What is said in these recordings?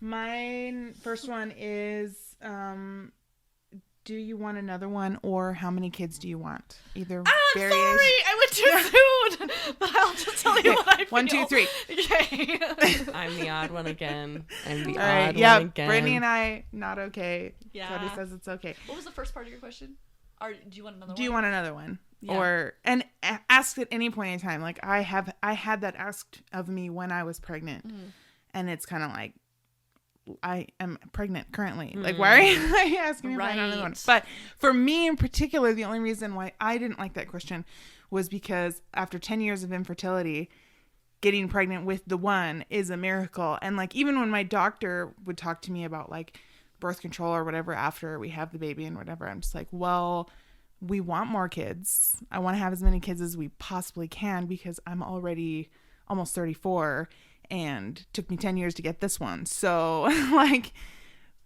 My first one is, do you want another one, or how many kids do you want? Either variation. Sorry, I went too soon. But I'll just tell you what I feel. 1, 2, 3. Okay. I'm the odd one again. I'm the All right. odd Yeah, one again. Brittany and I, not okay. Yeah. Cody says it's okay. What was the first part of your question? Or do you want another one? Do you want another one? Yeah. And ask at any point in time. Like I had that asked of me when I was pregnant, and it's kind of like, I am pregnant currently. Like, why are you asking me about another one? But for me in particular, the only reason why I didn't like that question was because after 10 years of infertility, getting pregnant with the one is a miracle. And like, even when my doctor would talk to me about like birth control or whatever after we have the baby and whatever, I'm just like, well, we want more kids. I want to have as many kids as we possibly can because I'm already almost 34 and took me 10 years to get this one. So like,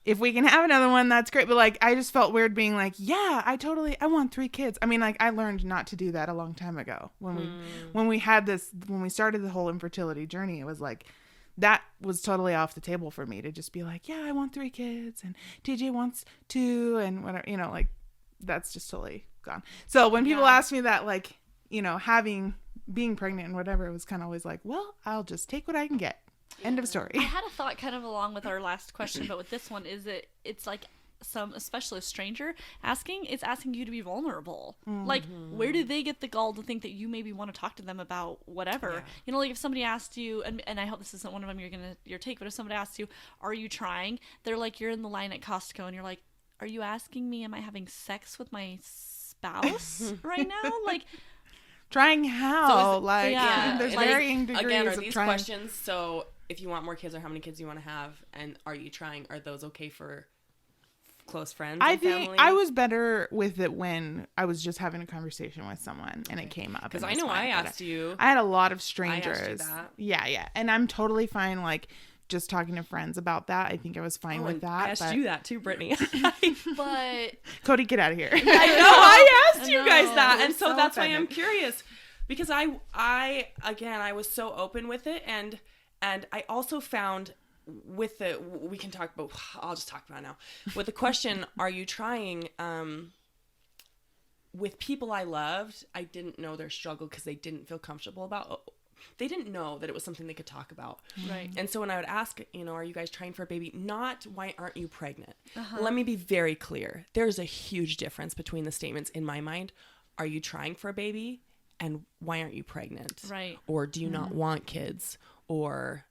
if we can have another one, that's great. But like, I just felt weird being like, yeah, I want 3 kids. I mean, like, I learned not to do that a long time ago when we started the whole infertility journey. It was like, that was totally off the table for me to just be like, yeah, I want 3 kids and TJ wants 2 and whatever, like, that's just totally gone. So when people ask me that, like, being pregnant and whatever, it was kind of always like, well, I'll just take what I can get. End of story. I had a thought kind of along with our last question, but with this one is that it's like especially a stranger it's asking you to be vulnerable. Like, where do they get the gall to think that you maybe want to talk to them about whatever? Yeah. Like if somebody asked you, and I hope this isn't one of them your take, but if somebody asks you, are you trying? They're like, you're in the line at Costco and you're like, are you asking me, am I having sex with my spouse right now? Like, trying how? So there's varying degrees again, are of these trying. questions, so if you want more kids or how many kids you want to have, and are you trying, are those okay for close friends and family? I was better with it when I was just having a conversation with someone and it came up. Because I know I asked you. I had a lot of strangers. I asked you that. Yeah. And I'm totally fine, like, just talking to friends about that. I think I was fine with that. I asked you that too, Brittany. but Cody, get out of here. I know. I asked you guys that. And so that's why I'm curious. Because I was so open with it. And I also found with we can talk about, I'll just talk about it now. With the question, are you trying, with people I loved, I didn't know their struggle because they didn't feel comfortable about, they didn't know that it was something they could talk about. Right. And so when I would ask, are you guys trying for a baby? Not, why aren't you pregnant? Let me be very clear. There's a huge difference between the statements in my mind. Are you trying for a baby? And why aren't you pregnant? Right. Or do you not want kids? Or,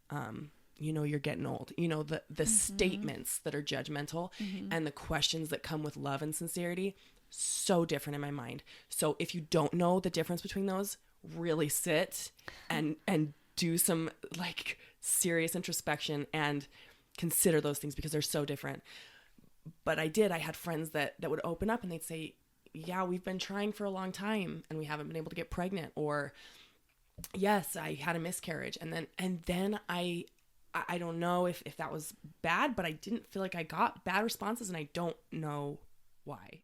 you're getting old. The statements that are judgmental and the questions that come with love and sincerity, so different in my mind. So if you don't know the difference between those, really sit and do some like serious introspection and consider those things because they're so different. But I had friends that would open up and they'd say, yeah, we've been trying for a long time and we haven't been able to get pregnant, or yes, I had a miscarriage. And then I don't know if that was bad, but I didn't feel like I got bad responses and I don't know why.